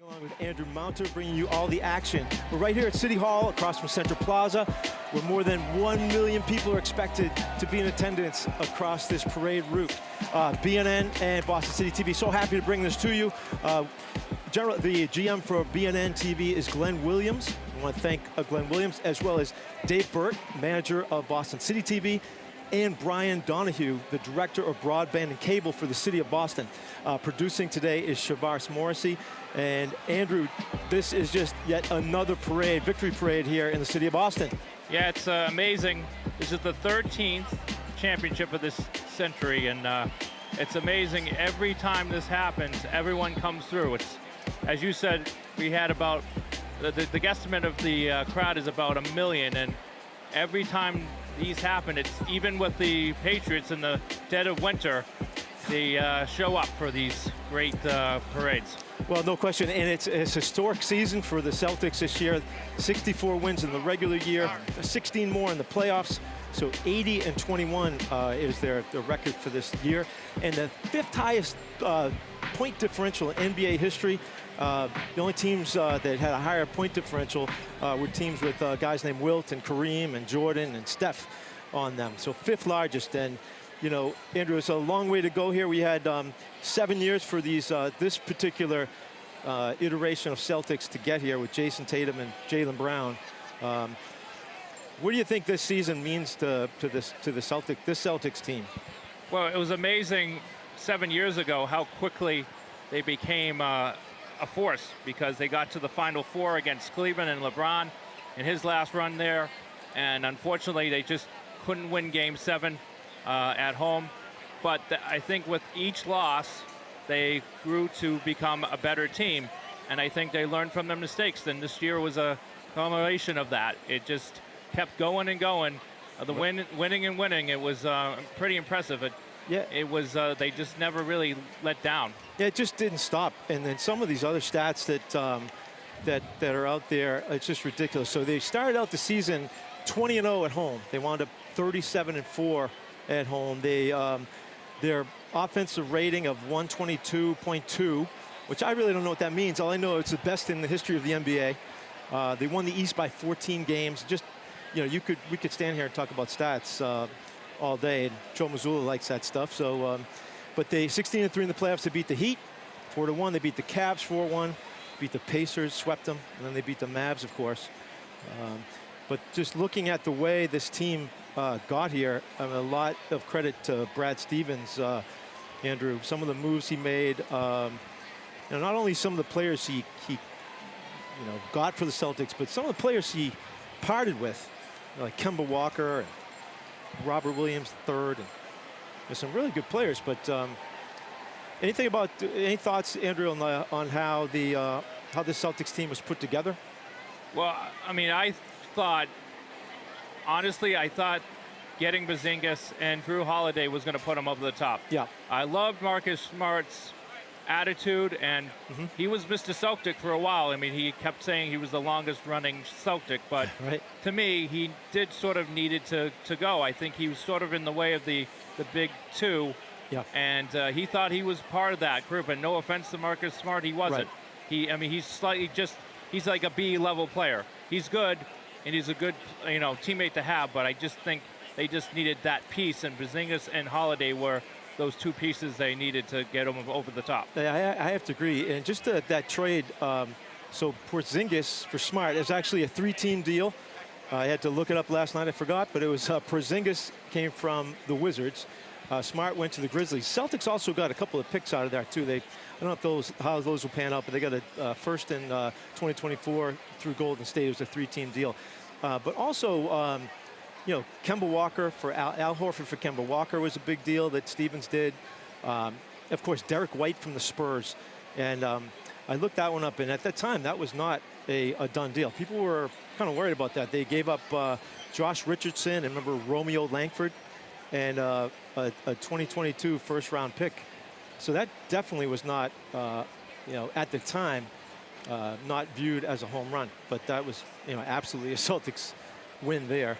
Along with Andrew Mounter, bringing you all the action. We're right here at City Hall, across from Central Plaza, where more than 1 million people are expected to be in attendance across this parade route. BNN and Boston City TV, so happy to bring this to you. The GM for BNN TV is Glenn Williams. I want to thank Glenn Williams, as well as Dave Burt, manager of Boston City TV, and Brian Donahue, the director of broadband and cable for the city of Boston. Producing today is Shavars Morrissey. And Andrew, this is just yet another parade, victory parade here in the city of Boston. Yeah, it's amazing. This is the 13th championship of this century, and it's amazing. Every time this happens, everyone comes through. It's, as you said, we had about, the guesstimate of the crowd is about 1 million, and every time these happen, it's even with the Patriots in the dead of winter, they show up for these great parades. Well, no question, and it's a historic season for the Celtics this year. 64 wins in the regular year, 16 more in the playoffs. So 80-21 is their record for this year. And the 5th highest point differential in NBA history. The only teams that had a higher point differential were teams with guys named Wilt and Kareem and Jordan and Steph on them. So 5th largest. And, you know, Andrew, it's a long way to go here. We had 7 years for these this particular iteration of Celtics to get here with Jason Tatum and Jaylen Brown. What do you think this season means to this Celtics team? Well, it was amazing 7 years ago how quickly they became a force, because they got to the Final Four against Cleveland and LeBron in his last run there, and unfortunately they just couldn't win Game 7 at home. But I think with each loss, they grew to become a better team, and I think they learned from their mistakes. And this year was a combination of that. It just kept going and going. Winning and winning. It was pretty impressive. It was they just never really let down. Yeah, it just didn't stop. And then some of these other stats that are out there, it's just ridiculous. So they started out the season 20-0 at home. They wound up 37-4 at home. They their offensive rating of 122.2, which I really don't know what that means. All I know, it's the best in the history of the NBA. They won the East by 14 games. Just, you know, we could stand here and talk about stats all day, and Joe Mazzulla likes that stuff. So, but they 16-3 in the playoffs. They beat the Heat 4-1. They beat the Cavs 4-1. Beat the Pacers, swept them, and then they beat the Mavs, of course. But just looking at the way this team got here, a lot of credit to Brad Stevens, Andrew. Some of the moves he made, not only some of the players he got for the Celtics, but some of the players he parted with, like Kemba Walker and Robert Williams III, and there's some really good players. But any thoughts, Andrew, on how the Celtics team was put together? Well, I mean, honestly, I thought getting Porzingis and Drew Holiday was going to put them over the top. Yeah. I loved Marcus Smart's attitude, and he was Mr. Celtic for a while. I mean, he kept saying he was the longest running Celtic, but right. To me, he did sort of needed to go. I think he was sort of in the way of the big two. Yeah. And he thought he was part of that group, and no offense to Marcus Smart, he wasn't. Right. He's like a B-level player. He's good, and he's a good, teammate to have, but I just think they just needed that piece, and Porzingis and Holiday were those two pieces they needed to get them over the top. I have to agree, and just that trade, so Porzingis for Smart is actually a 3-team deal. I had to look it up last night, I forgot, but it was Porzingis came from the Wizards. Smart went to the Grizzlies. Celtics also got a couple of picks out of that too. I don't know how those will pan out, but they got a first in 2024 through Golden State. It was a 3-team deal. But also, Kemba Walker for Al Horford for Kemba Walker was a big deal that Stevens did. Of course, Derek White from the Spurs. And I looked that one up, and at that time, that was not a done deal. People were kind of worried about that. They gave up Josh Richardson and remember Romeo Langford and a 2022 first-round pick. So that definitely was not, at the time, not viewed as a home run. But that was, absolutely a Celtics win there.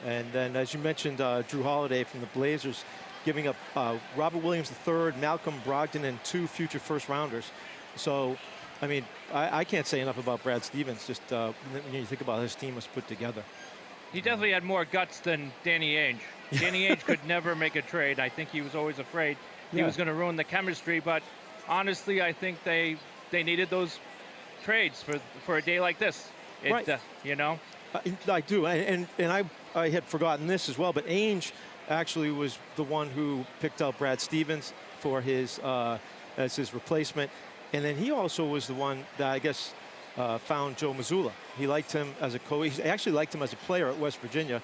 And then, as you mentioned, Drew Holiday from the Blazers giving up Robert Williams III, Malcolm Brogdon, and 2 future first-rounders. So I mean, I can't say enough about Brad Stevens. Just when you think about how his team was put together. He definitely had more guts than Danny Ainge. Danny Ainge could never make a trade. I think he was always afraid he was going to ruin the chemistry. But honestly, I think they needed those trades for a day like this. Right. You know. I do, and I had forgotten this as well. But Ainge actually was the one who picked out Brad Stevens for his as his replacement, and then he also was the one that I guess found Joe Mazzulla. He liked him as a coach. He actually liked him as a player at West Virginia.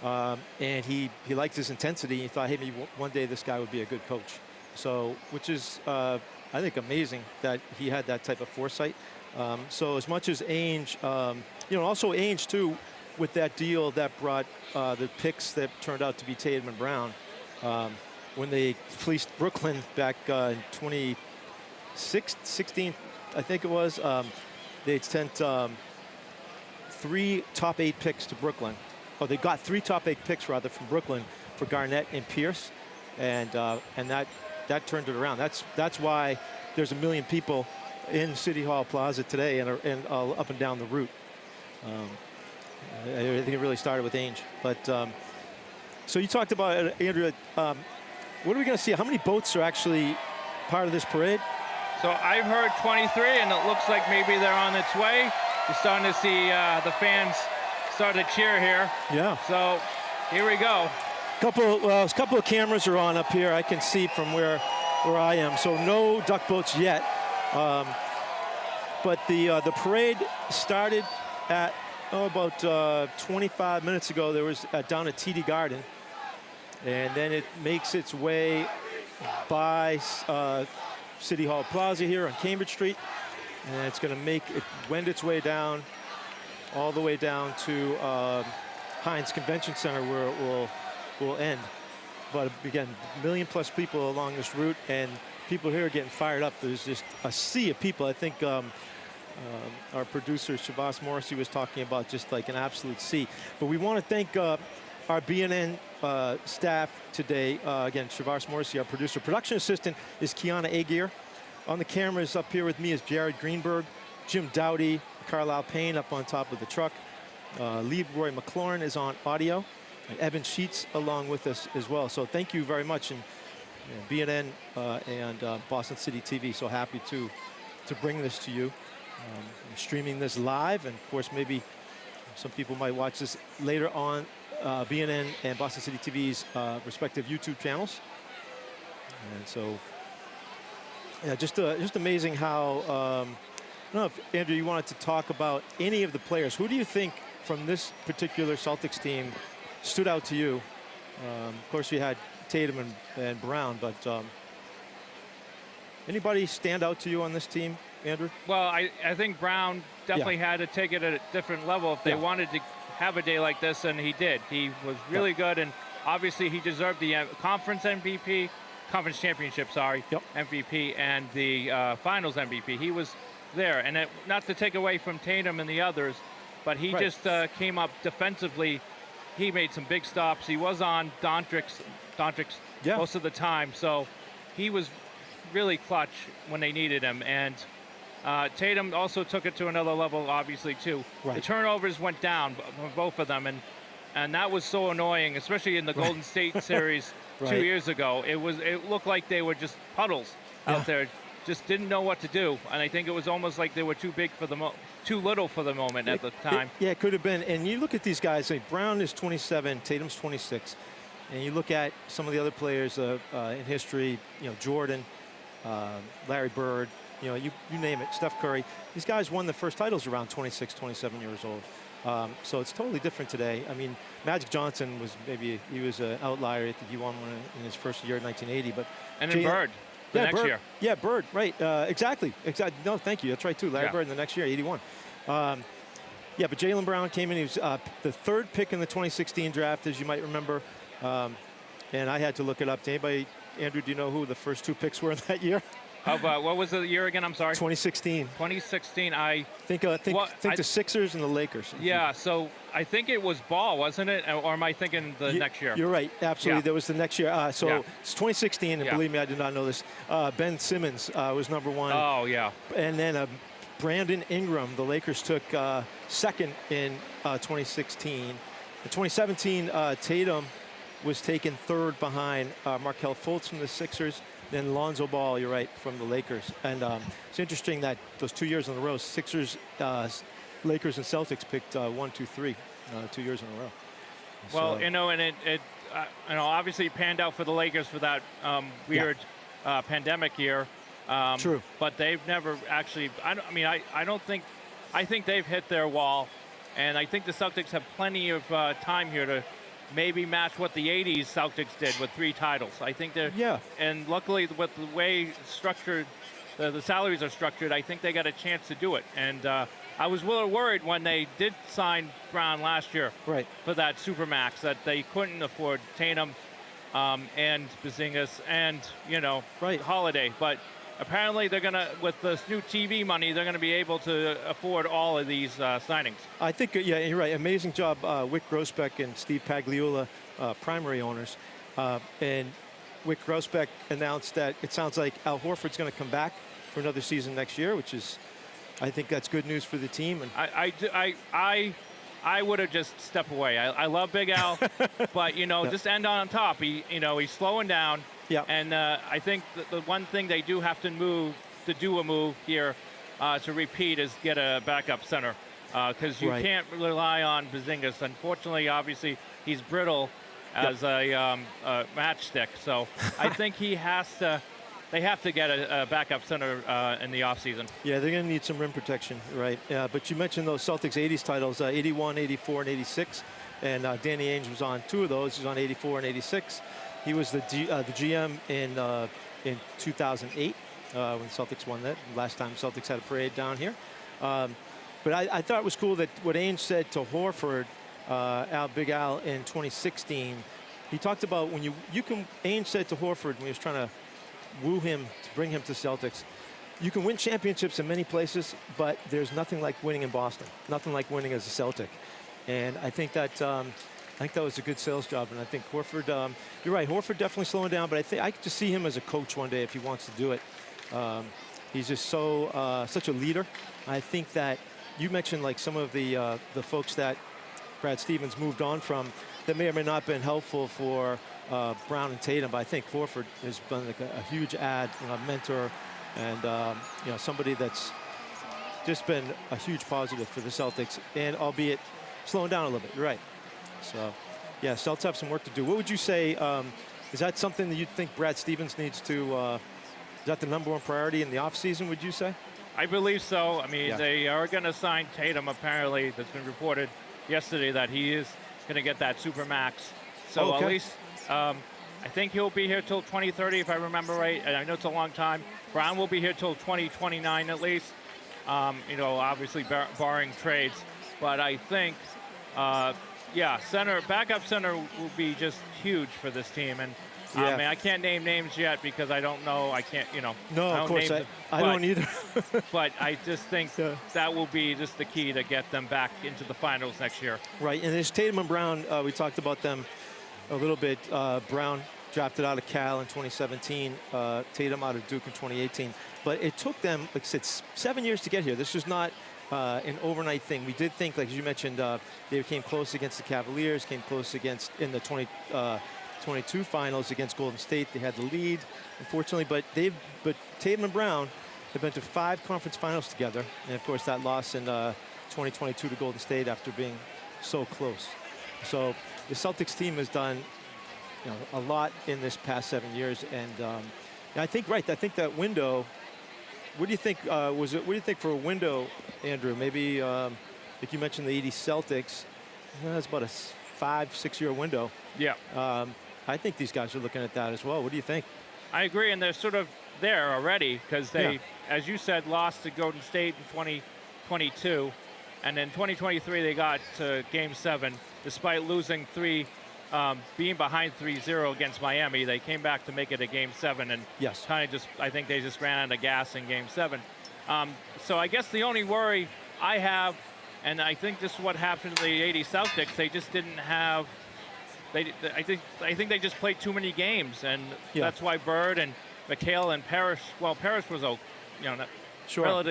And he liked his intensity. He thought, hey, maybe one day this guy would be a good coach. So, which is, I think, amazing that he had that type of foresight. So as much as Ainge, also Ainge, too, with that deal that brought the picks that turned out to be Tatum and Brown, when they fleeced Brooklyn back in 2016, I think it was, they sent 3 top 8 picks to Brooklyn. Oh, they got 3 top 8 picks rather from Brooklyn for Garnett and Pierce, and that turned it around. That's why there's 1 million people in City Hall Plaza today and up and down the route. I think it really started with Ainge. But so you talked about Andrew. What are we going to see? How many boats are actually part of this parade? So I've heard 23, and it looks like maybe they're on its way. You're starting to see the fans start to cheer here. Yeah. So here we go. A couple of cameras are on up here. I can see from where I am. So no duck boats yet. But the parade started at about 25 minutes ago. There was down at TD Garden, and then it makes its way by City Hall Plaza here on Cambridge Street, and it's going to wend its way down all the way down to Heinz Convention Center, where it will end. But again, 1 million+ people along this route, and people here are getting fired up. There's just a sea of people. I think our producer Shavas Morrissey was talking about just like an absolute sea. But we want to thank our BNN staff today. Again, Shavas Morrissey, our producer. Production assistant is Kiana Aguirre. On the cameras up here with me is Jared Greenberg, Jim Dowdy, Carlisle Payne up on top of the truck. Leroy McLaurin is on audio, and Evan Sheets along with us as well. So thank you very much, and BNN and Boston City TV. So happy to bring this to you. Streaming this live, and of course maybe some people might watch this later on BNN and Boston City TV's respective YouTube channels. And so, yeah, just amazing how. I don't know if, Andrew, you wanted to talk about any of the players. Who do you think from this particular Celtics team stood out to you? Of course, you had Tatum and Brown, but anybody stand out to you on this team, Andrew? Well, I think Brown definitely had to take it at a different level if they wanted to have a day like this, and he did. He was really good, and obviously he deserved the conference championship, MVP, and the finals MVP. He was there, and not to take away from Tatum and the others, but he just came up defensively. He made some big stops. He was on Dontrix most of the time, so he was really clutch when they needed him. And Tatum also took it to another level, obviously, too. Right. The turnovers went down for both of them, and that was so annoying, especially in the Golden State series 2 years ago. It looked like they were just puddles out there. Just didn't know what to do, and I think it was almost like they were too big for too little for the moment at the time. It could have been. And you look at these guys. Like Brown is 27, Tatum's 26, and you look at some of the other players in history. Jordan, Larry Bird. You name it. Steph Curry. These guys won the first titles around 26, 27 years old. So it's totally different today. I mean, Magic Johnson was he was an outlier. I think he won one in his first year in 1980. But and then Bird. Next year. Yeah, Bird, right. Exactly. No, thank you. That's right, too. Larry Bird in the next year, 81. But Jaylen Brown came in. He was the 3rd pick in the 2016 draft, as you might remember. And I had to look it up. To anybody, Andrew, do you know who the first 2 picks were in that year? What was the year again? I'm sorry. 2016. 2016. I think the Sixers and the Lakers. Yeah. So I think it was Ball, wasn't it? Or am I thinking the next year? You're right. Absolutely. There was the next year. It's 2016, and believe me, I did not know this. Ben Simmons was number 1. Oh yeah. And then Brandon Ingram, the Lakers took second in 2016. In 2017, Tatum was taken third behind Markelle Fultz from the Sixers, then Lonzo Ball, you're right, from the Lakers. And it's interesting that those 2 years in a row, Sixers, Lakers, and Celtics picked 1, 2, 3, 2 years in a row. Well, So, you know, and it obviously it panned out for the Lakers for that weird pandemic year. True. But they've never actually. I think they've hit their wall, and I think the Celtics have plenty of time here to maybe match what the '80s Celtics did with 3 titles. I think they're. Yeah. And luckily, with the way structured, the salaries are structured, I think they got a chance to do it. And I was a little worried when they did sign Brown last year Right. for that supermax that they couldn't afford Tatum and Porzingis and Right. Holiday, but apparently they're gonna, with this new TV money, they're gonna be able to afford all of these signings. I think, yeah, you're right. Amazing job, Wick Grousbeck and Steve Pagliuca, primary owners. And Wick Grousbeck announced that it sounds like Al Horford's going to come back for another season next year, which is, I think that's good news for the team. And I would have just stepped away. I love Big Al, but just end on top. He's slowing down. Yeah. And I think the one thing they do have to do a move here to repeat is get a backup center, because you Right. can't rely on Porzingis. Unfortunately, obviously, he's brittle as a matchstick. So I think they have to get a backup center in the offseason. yeah, they're going to need some rim protection, right? But you mentioned those Celtics 80s titles, 81, 84, and 86. And Danny Ainge was on 2 of those. He was on 84 and 86. He was the GM in 2008 when the Celtics won that. Last time Celtics had a parade down here. But I thought it was cool that what Ainge said to Horford, Big Al, in 2016. He talked about when Ainge said to Horford when he was trying to woo him to bring him to Celtics, you can win championships in many places, but there's nothing like winning in Boston. Nothing like winning as a Celtic. And I think that was a good sales job. And I think Horford, you're right, Horford definitely slowing down, but I could just see him as a coach one day if he wants to do it. He's just such a leader. I think that you mentioned like some of the folks that Brad Stevens moved on from that may or may not have been helpful for Brown and Tatum, but I think Horford has been like a huge add, a mentor, and somebody that's just been a huge positive for the Celtics, and albeit slowing down a little bit. You're right. So, yeah, Celtics have some work to do. What would you say? Is that something that you think Brad Stevens needs to? Is that the #1 priority in the offseason, would you say? I believe so. I mean, Yeah. They are going to sign Tatum, apparently. That's been reported yesterday that he is going to get that supermax. So Okay. at least I think he'll be here till 2030, if I remember right. And I know it's a long time. Brown will be here till 2029 at least. Obviously barring trades. But I think, backup center will be just huge for this team. And Yeah. I can't name names yet because I don't know. I can't, No, of course I don't either. but I just think Yeah. that will be just the key to get them back into the finals next year. Right, and there's Tatum and Brown. We talked about them a little bit. Brown drafted out of Cal in 2017, Tatum out of Duke in 2018. But it took them, like I said, 7 years to get here. This was not an overnight thing. We did think, like as you mentioned, they came close against the Cavaliers, came close against in the 2022 finals against Golden State. They had the lead, unfortunately, but Tatum and Brown have been to 5 conference finals together, and of course that loss in 2022 to Golden State after being so close. So the Celtics team has done a lot in this past 7 years, and I think that window. What do you think What do you think for a window, Andrew? Maybe like you mentioned the '80s Celtics. That's about a 5-6 year window. Yeah. I think these guys are looking at that as well. What do you think? I agree, and they're sort of there already because they, as you said, lost to Golden State in 2022, and in 2023 they got to Game 7 despite losing being behind 3-0 against Miami. They came back to make it a Game 7, and Yes. I think they just ran out of gas in Game 7. So I guess the only worry I have, and I think this is what happened to the '80 Celtics, they just didn't have. I think they just played too many games, and that's why Bird and McHale and Parrish. Well, Parrish was Sure.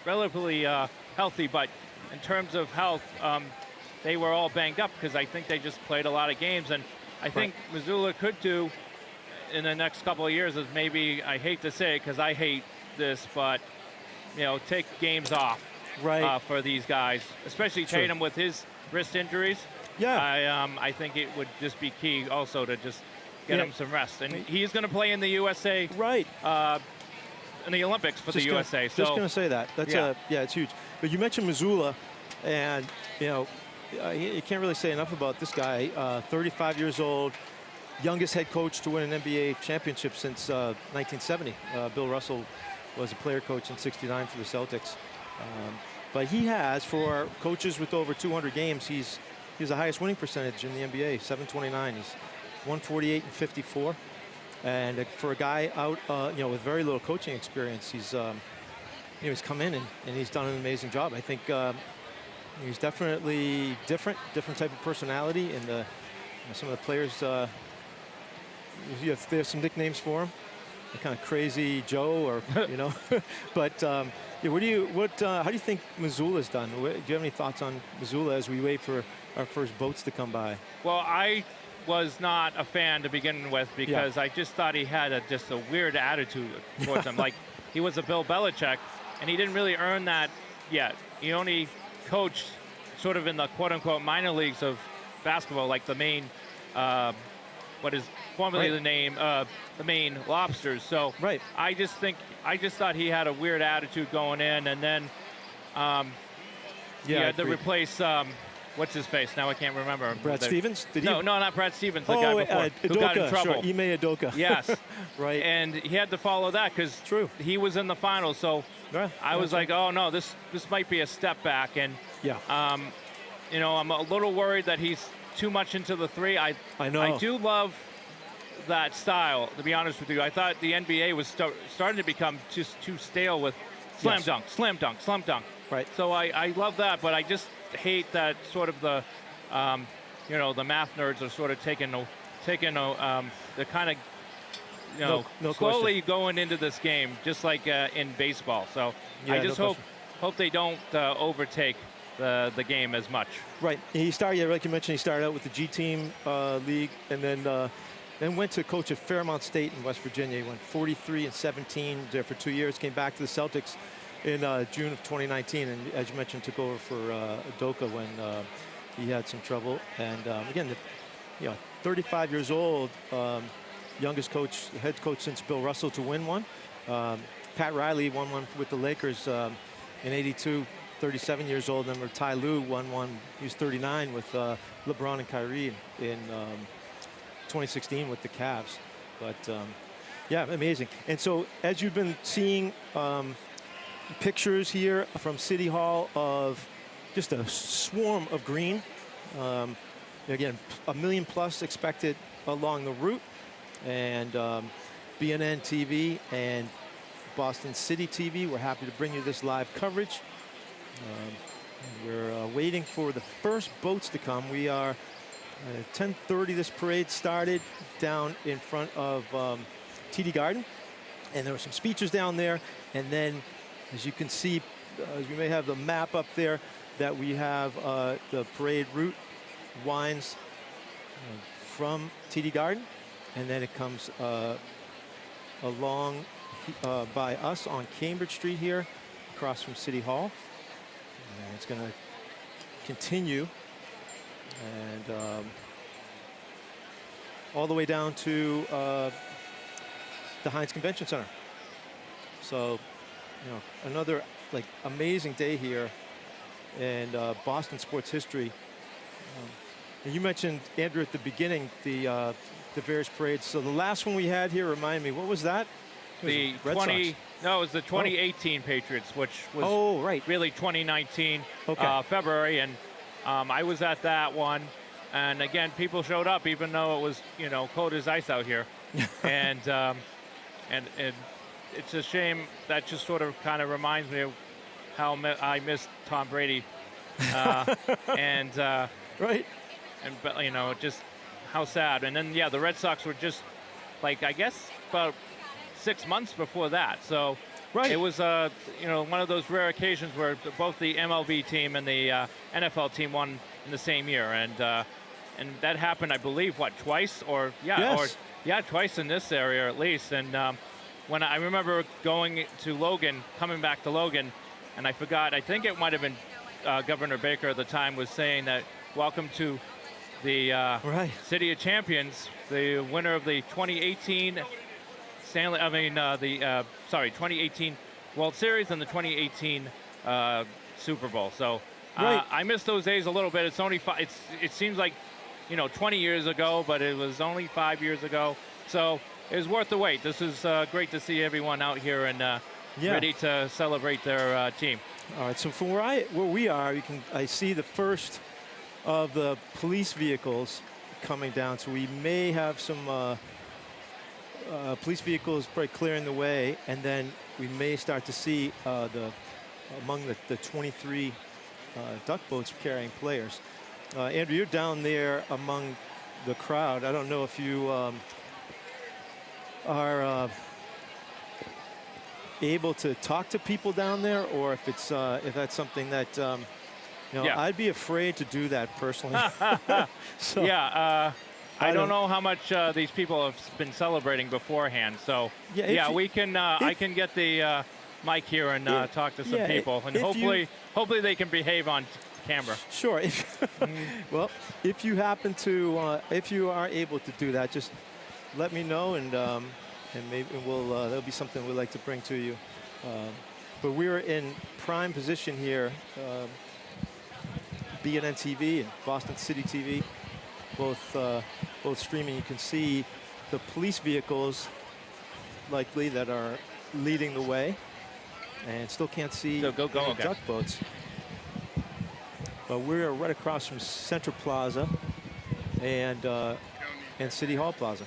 relatively healthy, but in terms of health, they were all banged up because I think they just played a lot of games. And I think Missoula could do in the next couple of years is maybe, I hate to say it because I hate this, but, take games off for these guys, especially Tatum with his wrist injuries. Yeah. I think it would just be key also to just get him some rest. And he's going to play in the USA. In the Olympics for the USA. Just going to say that. That's it's huge. But you mentioned Missoula, and, you can't really say enough about this guy. 35 years old, youngest head coach to win an NBA championship since 1970. Bill Russell was a player coach in '69 for the Celtics. But he has, for coaches with over 200 games, he's the highest winning percentage in the NBA, 729. He's 148 and 54. And for a guy out, with very little coaching experience, he's come in and he's done an amazing job. I think he's definitely different type of personality. And some of the players, there's some nicknames for him, the kind of crazy Joe, or But how do you think Missoula's done? Do you have any thoughts on Missoula as we wait for our first boats to come by? Well, I was not a fan to begin with because I just thought he had just a weird attitude towards him. Like, he was a Bill Belichick, and he didn't really earn that yet. He only coached sort of in the quote-unquote minor leagues of basketball, like the Maine, what is formerly the name, the Maine Lobsters. So I just thought he had a weird attitude going in, and then he had to replace. What's his face? Now I can't remember. Brad Stevens? No, not Brad Stevens. The guy before who got in trouble. Sure. Ime Udoka. Yes. And he had to follow that because he was in the finals. So I was like, oh no, this might be a step back. And I'm a little worried that he's too much into the three. I know. I do love that style. To be honest with you, I thought the NBA was starting to become just too stale with slam dunk, slam dunk, slam dunk. So I love that, but I just hate that sort of the the math nerds are sort of taking the kind of slowly going into this game, just like in baseball. So I just hope they don't overtake the game as much. He started, like you mentioned, he started out with the G Team league, and then went to coach at Fairmont State in West Virginia. He went 43 and 17 there for 2 years. Came back to the Celtics in June of 2019, and as you mentioned, took over for Udoka when he had some trouble. And again, 35 years old, youngest coach, head coach since Bill Russell to win one. Pat Riley won one with the Lakers in '82, 37 years old. And then Ty Lue won one. He was 39 with LeBron and Kyrie in 2016 with the Cavs. But amazing. And so as you've been seeing pictures here from City Hall of just a swarm of green. Again, 1 million plus expected along the route, and BNN TV and Boston City TV, we're happy to bring you this live coverage. We're waiting for the first boats to come. We are at 10:30. This parade started down in front of TD Garden, and there were some speeches down there, and then as you can see, we may have the map up there, that we have the parade route winds from TD Garden, and then it comes along by us on Cambridge Street here, across from City Hall. And it's going to continue and all the way down to the Heinz Convention Center. So, another amazing day here in Boston sports history. And you mentioned, Andrew, at the beginning, the various parades. So the last one we had here, remind me, what was that? It was the 2018 Patriots, which was really 2019 February, and I was at that one. And again, people showed up, even though it was cold as ice out here, and it's a shame. That just sort of kind of reminds me of how I missed Tom Brady, and just how sad. And then the Red Sox were just I guess about 6 months before that. So Right. It was, one of those rare occasions where both the MLB team and the NFL team won in the same year, and that happened, I believe, what, twice or Yes. twice in this area at least. And when I remember going to Logan, coming back to Logan, and I forgot, I think it might have been Governor Baker at the time was saying that welcome to the City of Champions, the winner of the 2018 2018 World Series and the 2018 Super Bowl. So I miss those days a little bit. It's only it seems like 20 years ago, but it was only 5 years ago. So it was worth the wait. This is great to see everyone out here and ready to celebrate their team. All right. So from where we are, I see the first of the police vehicles coming down. So we may have some police vehicles probably clearing the way, and then we may start to see among the 23 duck boats carrying players. Andrew, you're down there among the crowd. I don't know if you are able to talk to people down there, or if that's something that I'd be afraid to do that personally. So, I don't know how much these people have been celebrating beforehand. So we can. I can get the mic here and talk to some people, and hopefully they can behave on camera. Sure. Well, if you happen to, if you are able to do that, just let me know, and maybe that'll be something we'd like to bring to you. But we're in prime position here. BNN TV and Boston City TV, both streaming. You can see the police vehicles likely that are leading the way, and still can't see the duck boats. But we're right across from Central Plaza and City Hall Plaza,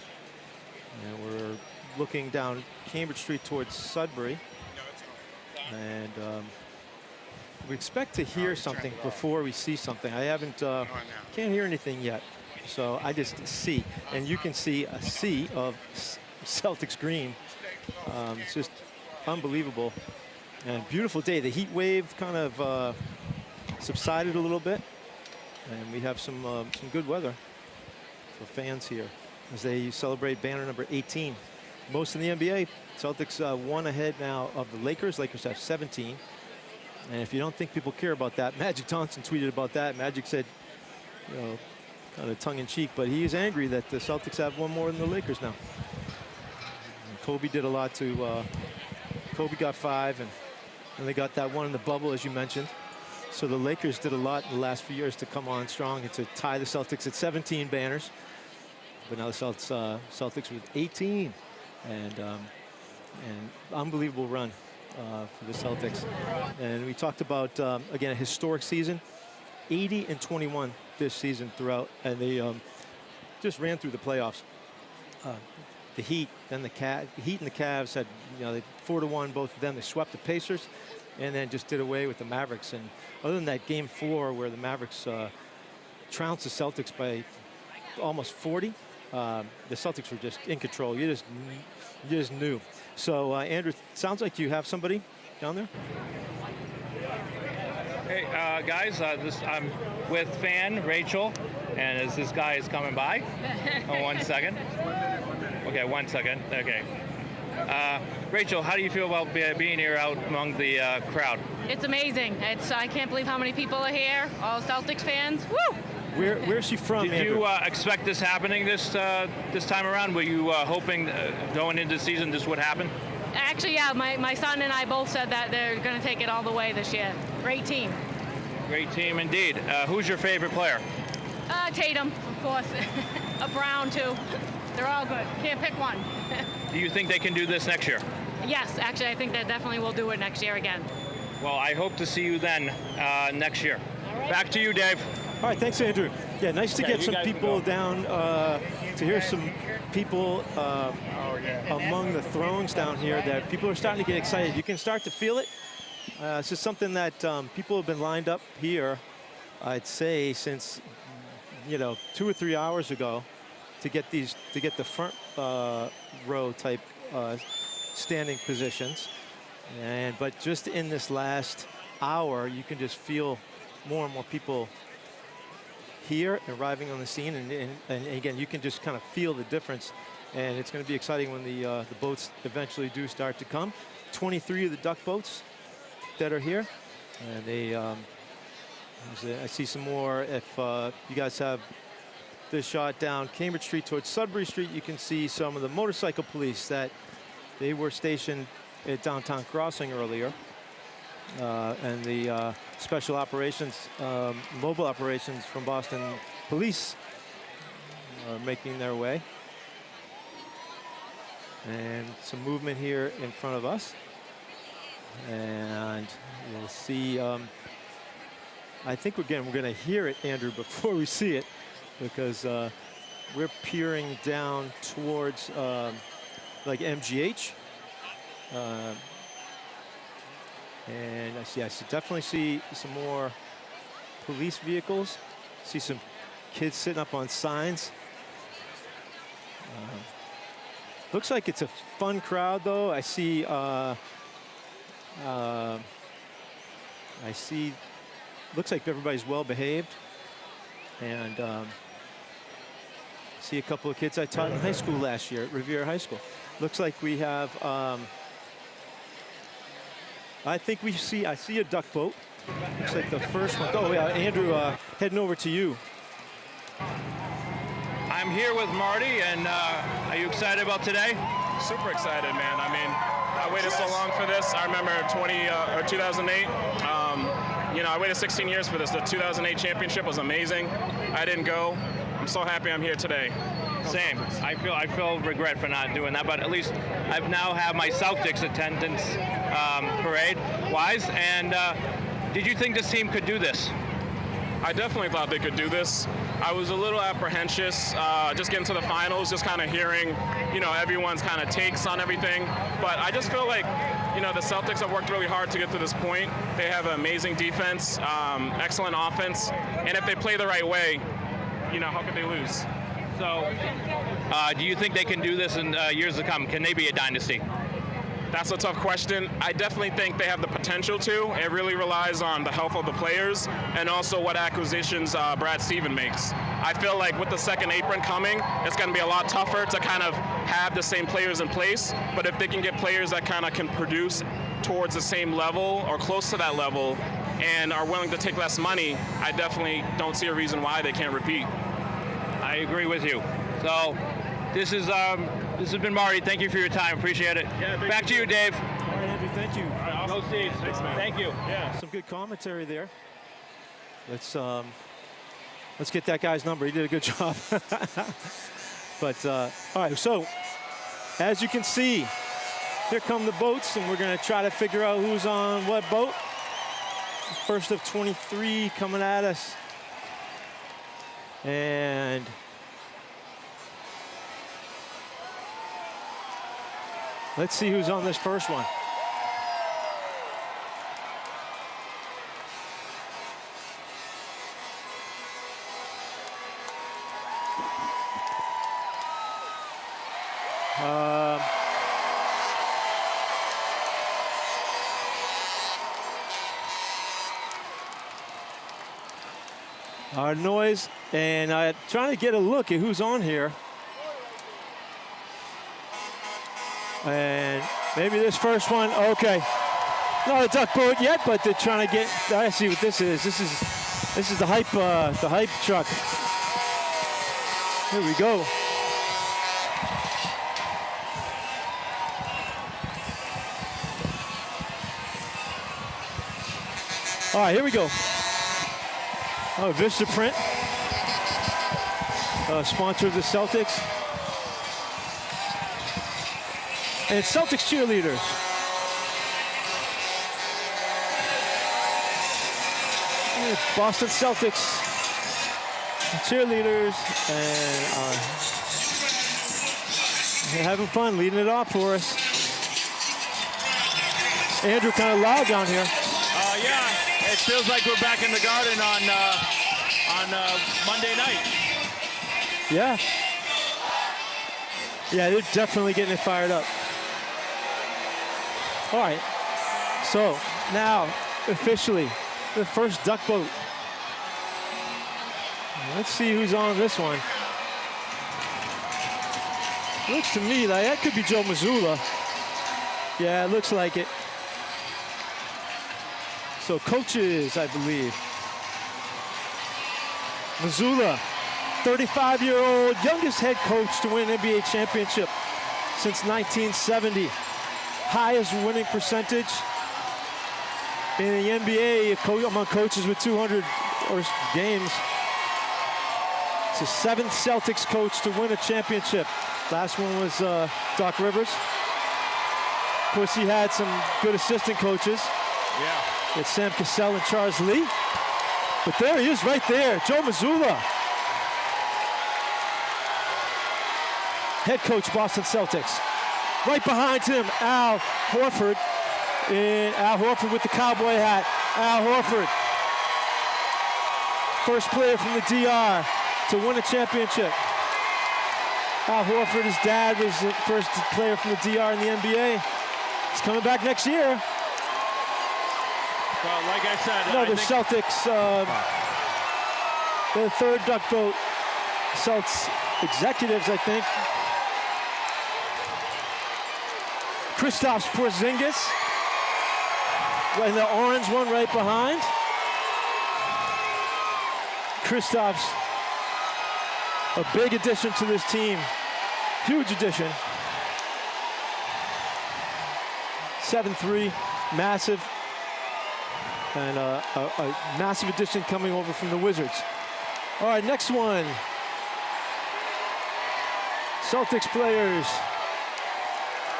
and we're looking down Cambridge Street towards Sudbury, and we expect to hear something before we see something. I can't hear anything yet, so I just see, and you can see a sea of Celtics green. It's just unbelievable, and beautiful day. The heat wave kind of subsided a little bit, and we have some good weather for fans here as they celebrate banner number 18. Most in the NBA, Celtics one ahead now of the Lakers. Lakers have 17. And if you don't think people care about that, Magic Johnson tweeted about that. Magic said, kind of tongue-in-cheek, but he is angry that the Celtics have one more than the Lakers now. And Kobe did a lot to. Kobe got 5, and they got that one in the bubble, as you mentioned. So the Lakers did a lot in the last few years to come on strong and to tie the Celtics at 17 banners. But now the Celtics with 18, and unbelievable run for the Celtics. And we talked about, again, a historic season, 80-21 this season throughout, and they just ran through the playoffs. The Heat, then the Heat and the Cavs had, they 4-1, both of them. They swept the Pacers, and then just did away with the Mavericks. And other than that game 4 where the Mavericks trounced the Celtics by almost 40, the Celtics were just in control. You just knew. So, Andrew, sounds like you have somebody down there. Hey, guys, I'm with fan Rachel, and as this guy is coming by. Oh, 1 second. Okay, 1 second. Okay. Rachel, how do you feel about being here out among the crowd? It's amazing. I can't believe how many people are here. All Celtics fans. Woo! Where's she from, Did Andrew? you expect this happening this time around? Were you hoping going into the season this would happen? Actually, yeah. My son and I both said that they're going to take it all the way this year. Great team. Great team indeed. Who's your favorite player? Tatum, of course. Brown, too. They're all good. Can't pick one. Do you think they can do this next year? Yes, actually, I think they definitely will do it next year again. Well, I hope to see you then next year. All right. Back to you, Dave. All right, thanks, Andrew. Yeah, nice to get some people down, to hear some people among the thrones down here that people are starting to get excited. You can start to feel it. It's just something that people have been lined up here, I'd say, since 2 or 3 hours ago to get the front row type standing positions. But just in this last hour, you can just feel more and more people here arriving on the scene, and again, you can just kind of feel the difference. And it's going to be exciting when the boats eventually do start to come. 23 of the duck boats that are here, and they. I see some more. If you guys have this shot down Cambridge Street towards Sudbury Street, you can see some of the motorcycle police that they were stationed at downtown Crossing earlier, and the special operations, mobile operations from Boston Police are making their way. And some movement here in front of us. And you'll see, I think again, we're going to hear it, Andrew, before we see it, because we're peering down towards like MGH. And I definitely see some more police vehicles. See some kids sitting up on signs. Looks like it's a fun crowd, though. I see looks like everybody's well behaved. And see a couple of kids I taught in high school last year at Revere High School. Looks like we have, I see a duck boat. Looks like the first one. Oh, yeah, Andrew, heading over to you. I'm here with Marty, and are you excited about today? Super excited, man. I mean, I waited so long for this. I remember 2008. I waited 16 years for this. The 2008 championship was amazing. I didn't go. I'm so happy I'm here today. Same. I feel regret for not doing that, but at least I've now have my Celtics attendance parade-wise. And did you think this team could do this? I definitely thought they could do this. I was a little apprehensive just getting to the finals, just kind of hearing, everyone's kind of takes on everything. But I just feel like, the Celtics have worked really hard to get to this point. They have an amazing defense, excellent offense, and if they play the right way, how could they lose? So, do you think they can do this in years to come? Can they be a dynasty? That's a tough question. I definitely think they have the potential to. It really relies on the health of the players and also what acquisitions Brad Stevens makes. I feel like with the second apron coming, it's going to be a lot tougher to kind of have the same players in place. But if they can get players that kind of can produce towards the same level or close to that level and are willing to take less money, I definitely don't see a reason why they can't repeat. I agree with you. So this has been Marty. Thank you for your time. Appreciate it. Yeah, back to you, Dave. All right, Andrew, thank you. All right, awesome. Go Steves. Thanks, man. Thank you. Yeah. Some good commentary there. Let's get that guy's number. He did a good job. But all right, so as you can see, here come the boats, and we're going to try to figure out who's on what boat. First of 23 coming at us. And let's see who's on this first one. Our noise, and I'm trying to get a look at who's on here. And maybe this first one, okay. Not a duck boat yet, but they're trying to get, I see what this is. This is the hype truck. Here we go. All right, here we go. Oh, Vista Print, sponsor of the Celtics. And Celtics cheerleaders. Yeah, Boston Celtics cheerleaders, and they're having fun, leading it off for us. Andrew, kind of loud down here. Yeah, it feels like we're back in the Garden on Monday night. Yeah. Yeah, they're definitely getting it fired up. All right, So now, officially, the first duck boat. Let's see who's on this one. Looks to me like that could be Joe Mazzulla. Yeah, it looks like it. So coaches, I believe. Mazzulla, 35-year-old, youngest head coach to win an NBA championship since 1970. Highest winning percentage in the NBA among coaches with 200 games. It's the 7th Celtics coach to win a championship. Last one was Doc Rivers. Of course, he had some good assistant coaches. Yeah. It's Sam Cassell and Charles Lee. But there he is right there, Joe Mazzulla. Head coach, Boston Celtics. Right behind him, Al Horford. And Al Horford with the cowboy hat. Al Horford. First player from the DR to win a championship. Al Horford, his dad, was the first player from the DR in the NBA. He's coming back next year. Well, like I said, No, the Celtics, the third duck boat. Celtics executives, I think. Kristaps Porzingis. And the orange one right behind. Kristaps, a big addition to this team. Huge addition. 7'3", massive. And a massive addition coming over from the Wizards. All right, next one. Celtics players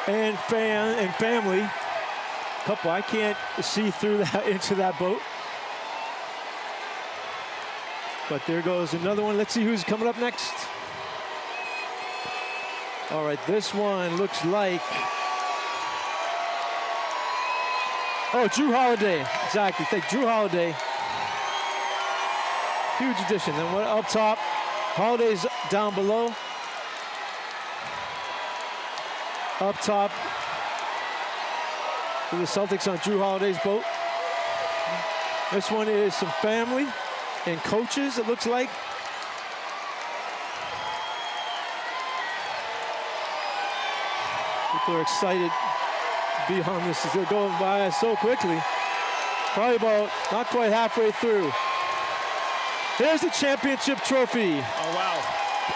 and family. Couple, I can't see through that into that boat. But there goes another one. Let's see who's coming up next. All right, this one looks like, oh, Drew Holiday. Exactly, thank Drew Holiday. Huge addition. Then what up top? Holiday's down below. Up top for the Celtics on Drew Holiday's boat. This one is some family and coaches, it looks like. People are excited to be on this as they're going by so quickly. Probably about not quite halfway through. There's the championship trophy. Oh, wow.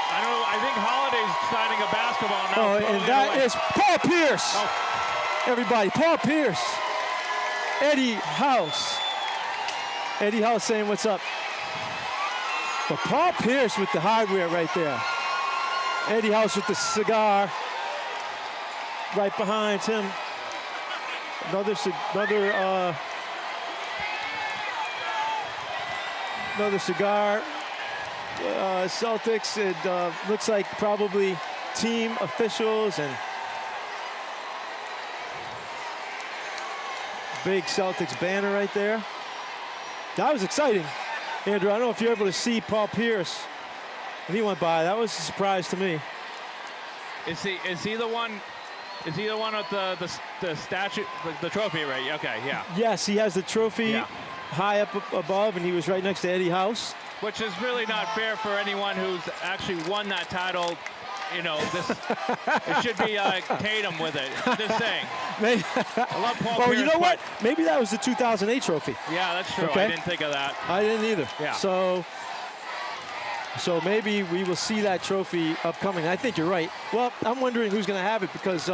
I think Holiday's signing a basketball now. Oh, and that is Paul Pierce. Oh. Everybody, Paul Pierce. Eddie House. Eddie House saying what's up. But Paul Pierce with the hardware right there. Eddie House with the cigar right behind him. Another cigar. Celtics, it looks like probably team officials and big Celtics banner right there. That was exciting. Andrew, I don't know if you're able to see Paul Pierce when he went by. That was a surprise to me. Is he the one? Is he the one with the statue, the trophy, right? Okay, yeah. Yes, he has the trophy high up above, and he was right next to Eddie House. Which is really not fair for anyone who's actually won that title. You know, it should be Tatum with it. Just saying. I love Paul Pierce. You know what? Maybe that was the 2008 trophy. Yeah, that's true. Okay. I didn't think of that. I didn't either. Yeah. So maybe we will see that trophy upcoming. I think you're right. Well, I'm wondering who's going to have it because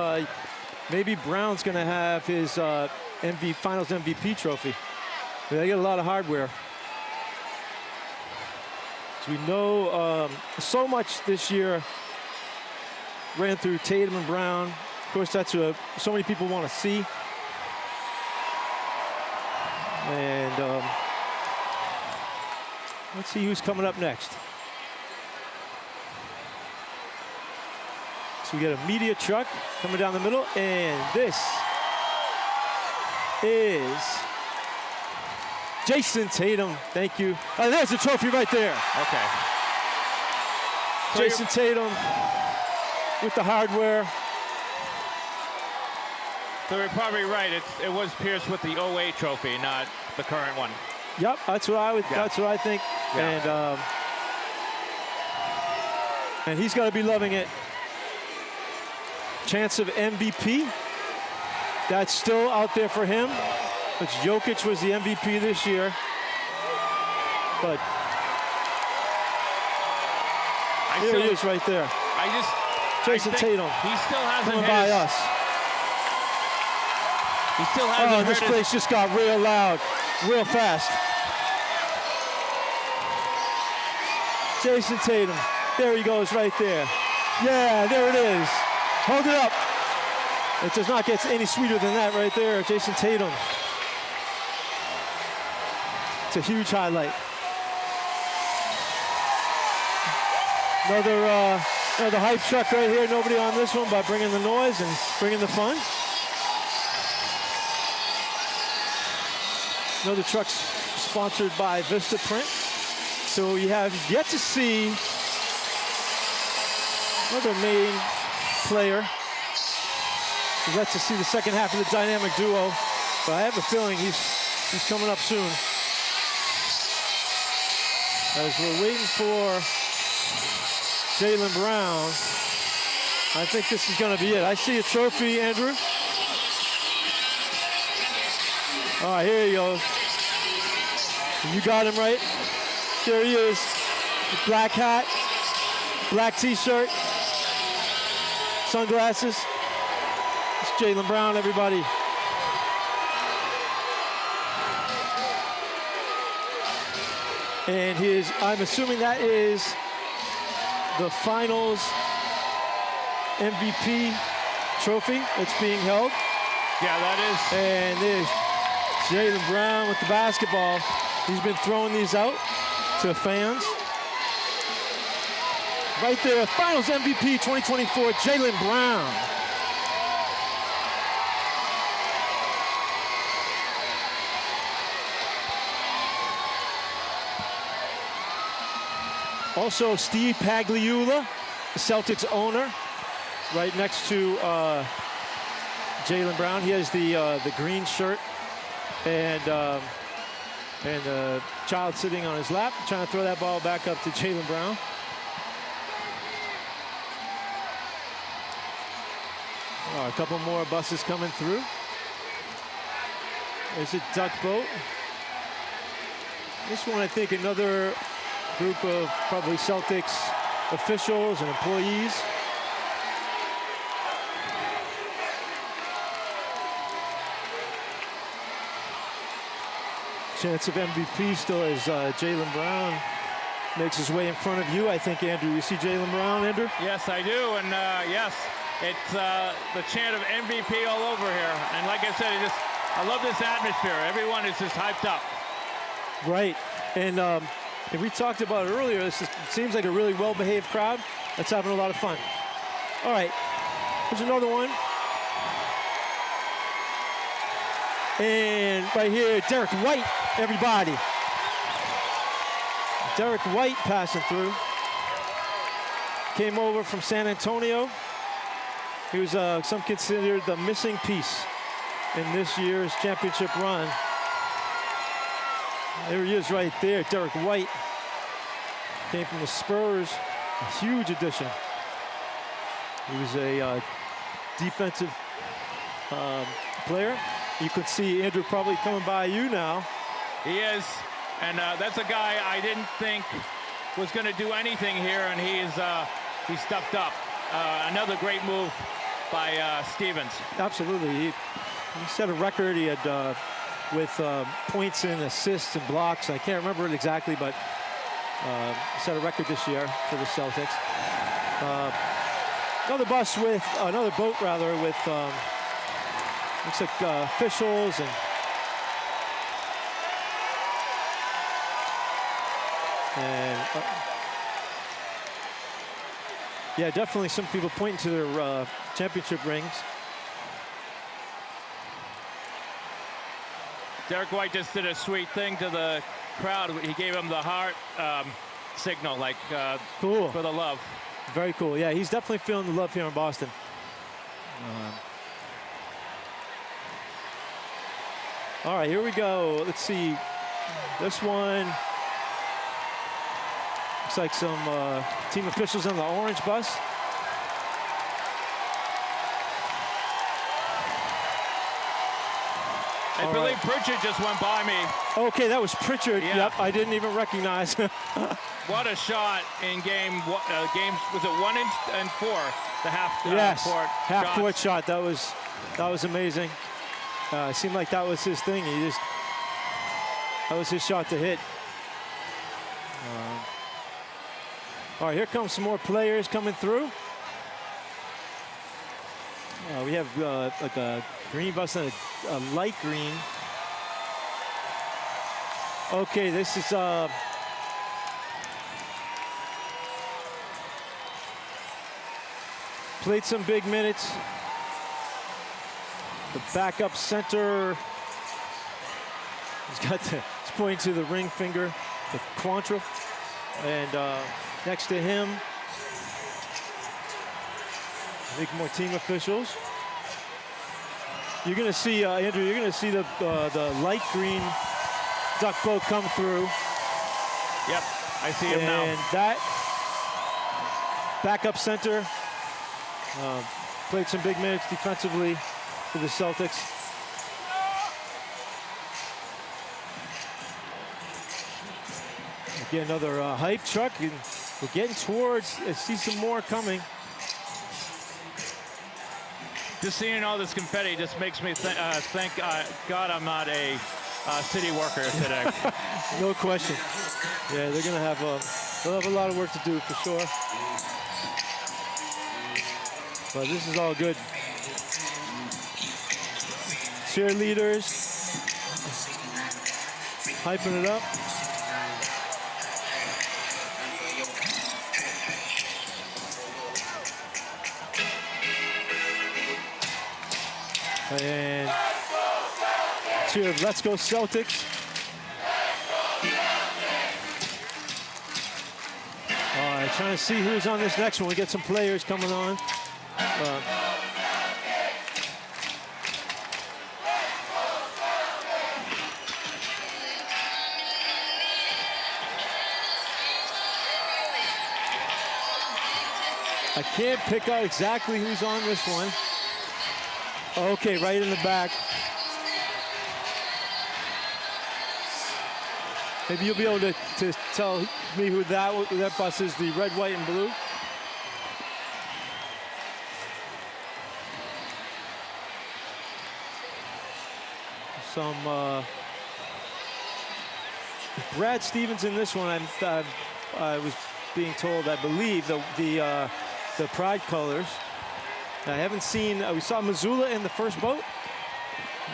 maybe Brown's going to have his Finals MVP trophy. They get a lot of hardware. So we know so much this year ran through Tatum and Brown. Of course, that's what so many people want to see. And let's see who's coming up next. So we get a media truck coming down the middle, and this is Jason Tatum. Thank you. There's the trophy right there. Okay. Jason Tatum with the hardware. So you're probably right. It was Pierce with the '08 trophy, not the current one. Yep, that's what I would. Yeah. That's what I think. Yeah. And he's got to be loving it. Chance of MVP. That's still out there for him. Which Jokic was the MVP this year. But here he is right there. Jason Tatum He still hasn't coming hit by his, us. He still hasn't Oh, hit this his- place just got real loud, real fast. Jason Tatum, there he goes right there. Yeah, there it is. Hold it up. It does not get any sweeter than that right there, Jason Tatum. It's a huge highlight. Another hype truck right here. Nobody on this one, but bringing the noise and bringing the fun. Another truck's sponsored by Vista Print. So we have yet to see another main player. We've yet to see the second half of the dynamic duo, but I have a feeling he's coming up soon. As we're waiting for Jaylen Brown, I think this is going to be it. I see a trophy, Andrew. All right, here he goes. You got him right. There he is. Black hat, black t-shirt, sunglasses. It's Jaylen Brown, everybody. And I'm assuming that is the finals MVP trophy that's being held. Yeah, that is. And there's Jaylen Brown with the basketball. He's been throwing these out to fans. Right there, finals MVP 2024, Jaylen Brown. Also, Steve Pagliuca, the Celtics owner, right next to Jaylen Brown. He has the green shirt and a child sitting on his lap, trying to throw that ball back up to Jaylen Brown. Oh, a couple more buses coming through. There's a duck boat. This one, I think, another group of probably Celtics officials and employees. Chance of MVP still as Jaylen Brown makes his way in front of you. I think, Andrew, you see Jaylen Brown, Andrew? Yes, I do, and yes, it's the chant of MVP all over here. And like I said, I love this atmosphere. Everyone is just hyped up. Right, and we talked about it earlier. It seems like a really well-behaved crowd that's having a lot of fun. All right, here's another one. And right here, Derek White, everybody. Derek White passing through. Came over from San Antonio. He was some considered the missing piece in this year's championship run. There he is right there, Derek White. Came from the Spurs, a huge addition. He was a defensive player. You could see Andrew probably coming by you now. He is, and that's a guy I didn't think was going to do anything here, and he stepped up. Another great move by Stevens. Absolutely, he set a record. He had with points and assists and blocks. I can't remember it exactly, but set a record this year for the Celtics. Another boat with looks like officials and yeah, definitely some people pointing to their championship rings. Derek White just did a sweet thing to the crowd. He gave him the heart signal, like cool for the love. Very cool. Yeah, he's definitely feeling the love here in Boston. All right, here we go. Let's see. This one looks like some team officials on the orange bus. I believe Pritchard just went by me. Okay, that was Pritchard. Yeah. Yep, I didn't even recognize. What a shot in games, was it 1 and 4? The half Yes, court half court shots. shot. That was amazing. It seemed like that was his thing. That was his shot to hit. All right, here comes some more players coming through. We have like a green bus and a light green. Okay, this is played some big minutes. The backup center, he's pointing to the ring finger, the Quantrill, and next to him, I think more team officials. You're going to see, Andrew, you're going to see the light green duck boat come through. Yep, I see him now. And that backup center played some big minutes defensively for the Celtics. Again, another hype truck, and we're getting towards, I see some more coming. Just seeing all this confetti just makes me thank God I'm not a city worker today. No question. Yeah, they're gonna have they'll have a lot of work to do for sure. But this is all good. Cheerleaders hyping it up. And cheer, let's go Celtics. All right, trying to see who's on this next one. We get some players coming on. I can't pick out exactly who's on this one. Okay, right in the back. Maybe you'll be able to tell me who that bus is, the red, white, and blue. Some Brad Stevens in this one. I was being told, I believe, the Pride colors. I haven't seen, we saw Missoula in the first boat.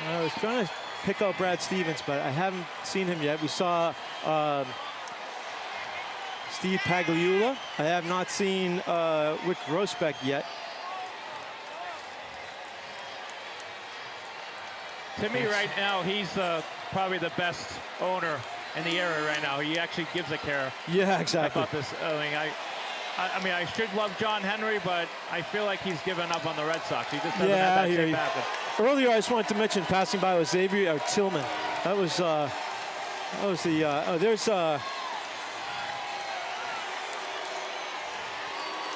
I was trying to pick out Brad Stevens, but I haven't seen him yet. We saw Steve Pagliuca. I have not seen Rick Grosbeck yet. To me right now, he's probably the best owner in the area right now. He actually gives a care. Yeah, exactly. About this. I mean, I should love John Henry, but I feel like he's given up on the Red Sox. He just doesn't have that same happen. Earlier, I just wanted to mention, passing by was Xavier Tillman. That was the,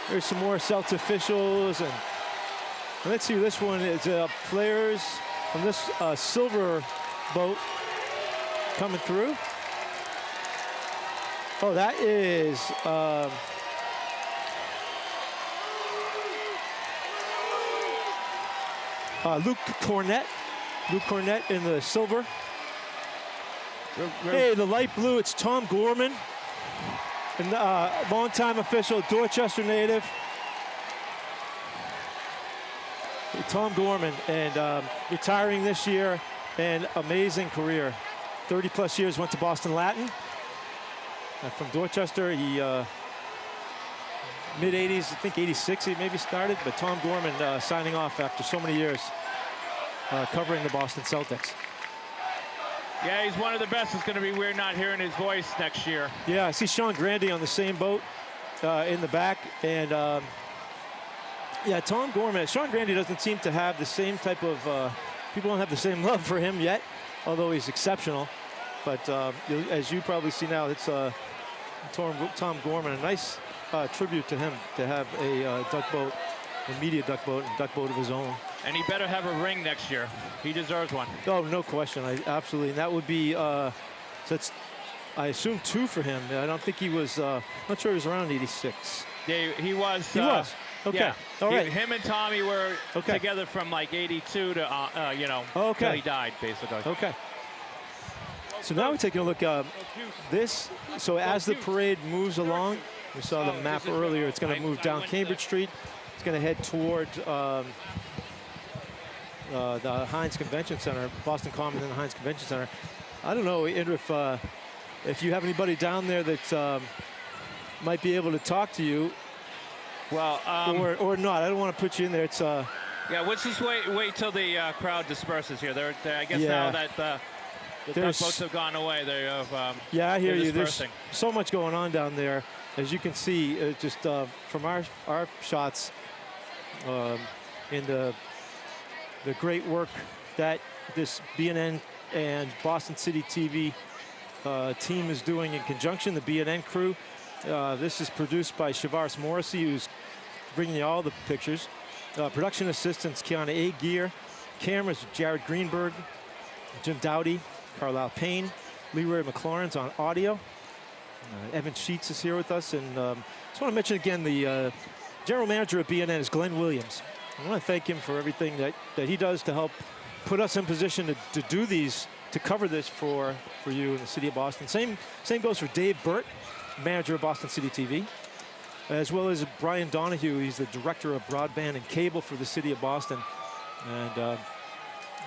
there's some more Celtics officials. And let's see, this one is players from this silver boat coming through. Oh, that is Luke Cornett. Luke Cornett in the silver. Hey, the light blue, it's Tom Gorman, and longtime official, Dorchester native. Tom Gorman, and retiring this year, and amazing career. 30-plus years, went to Boston Latin. From Dorchester, he mid-'80s, I think 86 he maybe started, but Tom Gorman signing off after so many years covering the Boston Celtics. Yeah, he's one of the best. It's going to be weird not hearing his voice next year. Yeah, I see Sean Grandy on the same boat in the back, and yeah, Tom Gorman. Sean Grandy doesn't seem to have the same type of, people don't have the same love for him yet, although he's exceptional. But as you probably see now, it's Tom Gorman. A nice tribute to him to have a duck boat, a media duck boat, and duck boat of his own. And he better have a ring next year. He deserves one. Oh, no question. Absolutely. And that would be, so that's, I assume 2 for him. I don't think he was, not sure he was around 86. Yeah, he was. He was. Okay. Yeah. All right. Him and Tommy were together from like 82 to, you know, till he died, basically. Okay. So now we're taking a look at this. So as the parade moves along, we saw the map earlier. It's going to move down Cambridge Street. It's going to head toward the Heinz Convention Center, Boston Common and the Heinz Convention Center. I don't know, Andrew, if you have anybody down there that might be able to talk to you. Well, or not. I don't want to put you in there. It's yeah. Let's just wait till the crowd disperses here. I guess now that the duck boats have gone away, they have. Yeah, I hear you. There's dispersing. so much going on down there, as you can see, just from our shots, in the great work that this BNN and Boston City TV team is doing in conjunction. The BNN crew. This is produced by Shavaris Morrissey, who's bringing you all the pictures. Production assistants, Kiana A. Gear. Cameras, Jared Greenberg, Jim Dowdy, Carlisle Payne, Leroy McLaurin's on audio. Evan Sheets is here with us. And just want to mention again, the general manager of BNN is Glenn Williams. I want to thank him for everything that he does to help put us in position to do these, to cover this for you in the city of Boston. Same goes for Dave Burt, manager of Boston City TV, as well as Brian Donahue. He's the director of broadband and cable for the city of Boston. And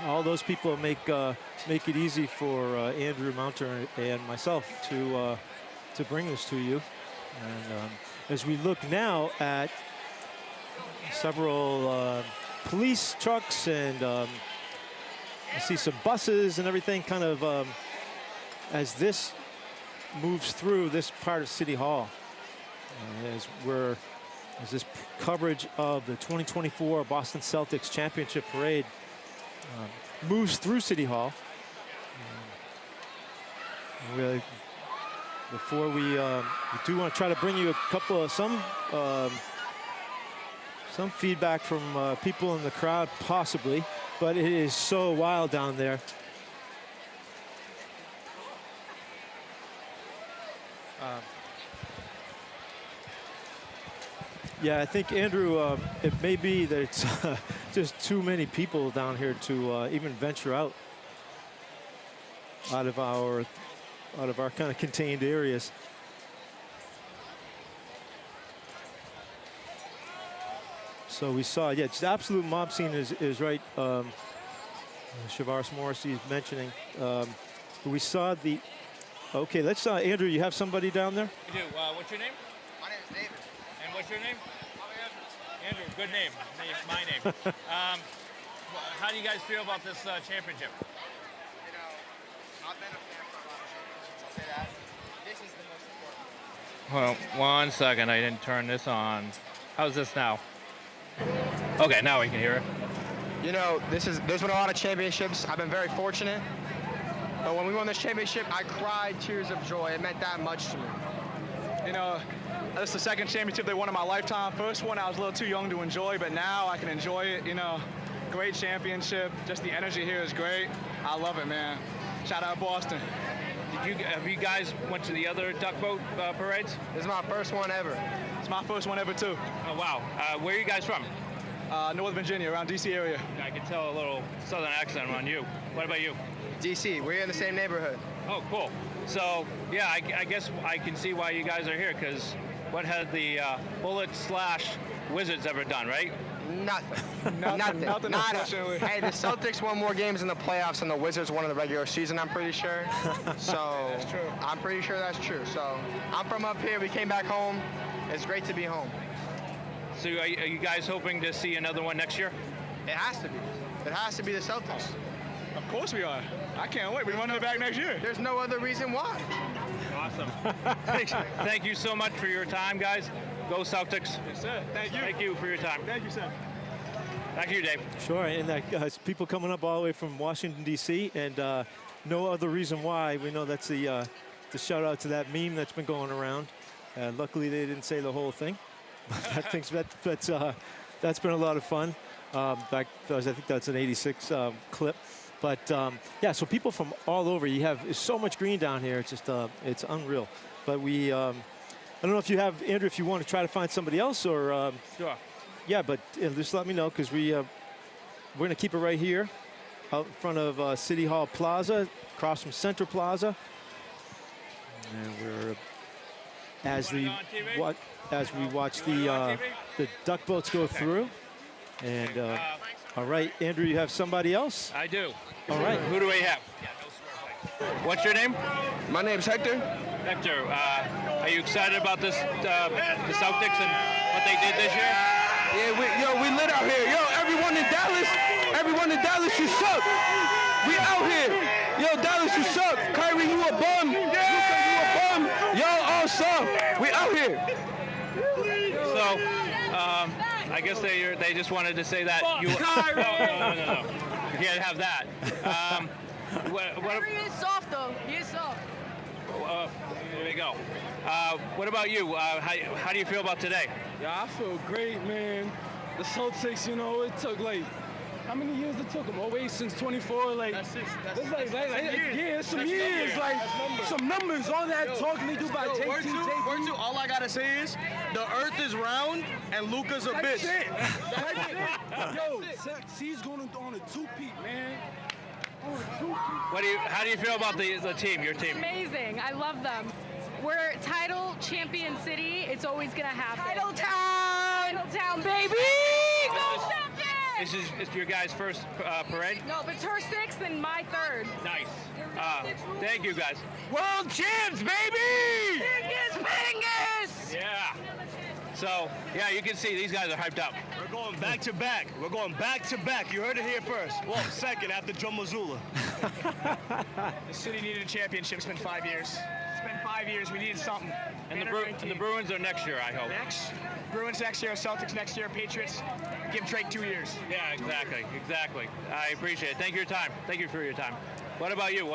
all those people make it easy for Andrew Mounter and myself to bring this to you. And as we look now at several police trucks and I see some buses and everything kind of as this moves through this part of City Hall, as this coverage of the 2024 Boston Celtics Championship Parade moves through City Hall. Really, before we do want to try to bring you a couple of some feedback from people in the crowd, possibly, but it is so wild down there. Yeah, I think, Andrew, it may be that it's just too many people down here to even venture out of our kind of contained areas. So we saw, yeah, just absolute mob scene is right. Shavaris Morrissey is mentioning. We saw the. Okay, let's. Andrew, you have somebody down there? You do. What's your name? My name is David. And what's your name? Andrew, good name. My name. How do you guys feel about this championship? You know, I've been a fan for a lot of championships, I'll say that. This is the most important. Well, 1 second, I didn't turn this on. How's this now? Okay, now we can hear it. You know, there's been a lot of championships. I've been very fortunate. But when we won this championship, I cried tears of joy. It meant that much to me. You know, that's the second championship they won in my lifetime. First one, I was a little too young to enjoy, but now I can enjoy it. You know, great championship. Just the energy here is great. I love it, man. Shout out Boston. Have you guys went to the other duck boat parades? This is my first one ever. It's my first one ever, too. Oh, wow. Where are you guys from? Northern Virginia, around D.C. area. I can tell a little southern accent on you. What about you? D.C., we're in the same neighborhood. Oh, cool. So, yeah, I guess I can see why you guys are here, because what had the Bullets/Wizards ever done, right? Nothing. Nothing, Nada. unfortunately. Hey, the Celtics won more games in the playoffs than the Wizards won in the regular season, I'm pretty sure. So That's true. I'm pretty sure that's true. So I'm from up here. We came back home. It's great to be home. So are you guys hoping to see another one next year? It has to be. It has to be the Celtics. Of course we are. I can't wait. We're running it back next year. There's no other reason why. Awesome. Thank you so much for your time, guys. Go Celtics. Yes, sir. Thank you. Thank you for your time. Thank you, sir. Back to you, Dave. Sure, and people coming up all the way from Washington, D.C., and no other reason why. We know that's the shout out to that meme that's been going around. Luckily, they didn't say the whole thing. That's been a lot of fun. I think that's an 86 clip. But yeah, so people from all over. You have so much green down here. It's just it's unreal. But we, I don't know if you have, Andrew, if you want to try to find somebody else or. Sure. Yeah, but just let me know, because we're going to keep it right here out in front of City Hall Plaza, across from Center Plaza. And we're as we watch the duck boats go through. And all right, Andrew, you have somebody else? I do. All right. Who do we have? What's your name? My name's Hector. Hector. Are you excited about this, the Celtics and what they did this year? Yeah, we lit out here. Yo, everyone in Dallas, you suck. We out here. Yo, Dallas, you suck. Kyrie, you a bum. Luka, you a bum. Yo, all soft. We out here. So, I guess they just wanted to say that. No. You can't have that. Kyrie is soft, though. He is soft. There you go. What about you? How do you feel about today? Yeah, I feel great, man. The Celtics, you know, it took like, how many years it took them? Oh, wait, since 24, like, That's it's like yeah, some years, like, some numbers, all that talking they do by JT. Word two, all I gotta say is, the earth is round and Luka's a bitch. That's it. Yo, C's going on a two-peat, man. How do you feel about the team, your team? Amazing. I love them. We're title champion city. It's always going to happen. Title town, baby! Go Celtics! Is your guys' first parade? No, but it's her sixth and my third. Nice. Thank you, guys. World champs, baby! Bingus! Yeah. So, yeah, you can see these guys are hyped up. We're going back to back. We're going back to back. You heard it here first. Well, second after Joe Mazzulla. The city needed a championship. It's been 5 years. It's been 5 years. We needed something. And the Bruins are next year, I hope. Bruins next year, Celtics next year, Patriots. Give Drake 2 years. Yeah, exactly. I appreciate it. Thank you for your time. Thank you for your time. What about you?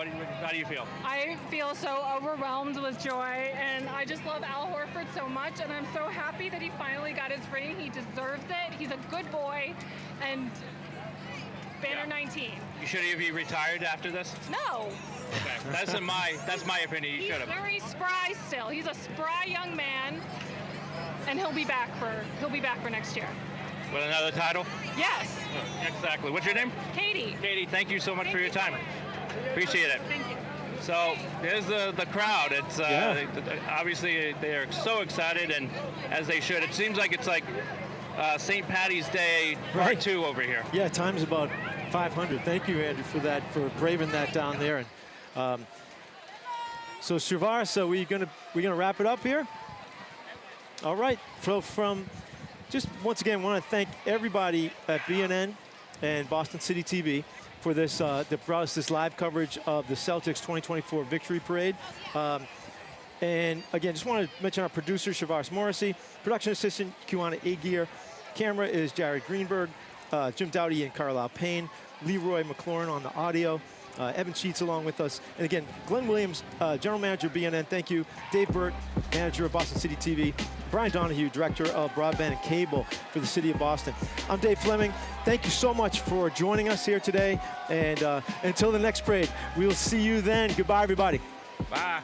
How do you feel? I feel so overwhelmed with joy, and I just love Al Horford so much, and I'm so happy that he finally got his ring. He deserves it. He's a good boy, and banner 19. Should he be retired after this? No. Okay. That's my opinion. He should have. He's very spry still. He's a spry young man, and he'll be back for next year. With another title? Yes. Exactly. What's your name? Katie. Katie, thank you so much for your time. Appreciate it. Thank you. So there's the crowd. It's obviously they're so excited, and as they should. It seems like it's like St. Patty's Day Part 2 over here. Yeah, time's about 500. Thank you, Andrew, for that, for braving that down there. And so Shavar, so we're gonna wrap it up here. All right. So from just once again, want to thank everybody at BNN and Boston City TV for this, that brought us this live coverage of the Celtics 2024 Victory Parade. And again, just want to mention our producer, Shavars Morrissey, production assistant, Kiwana Agear, camera is Jared Greenberg, Jim Dowdy and Carlisle Payne, Leroy McLaurin on the audio, Evan Sheets along with us. And again, Glenn Williams, General Manager, BNN, thank you. Dave Burt, Manager of Boston City TV. Brian Donahue, Director of Broadband and Cable for the City of Boston. I'm Dave Fleming. Thank you so much for joining us here today. And until the next parade, we'll see you then. Goodbye, everybody. Bye.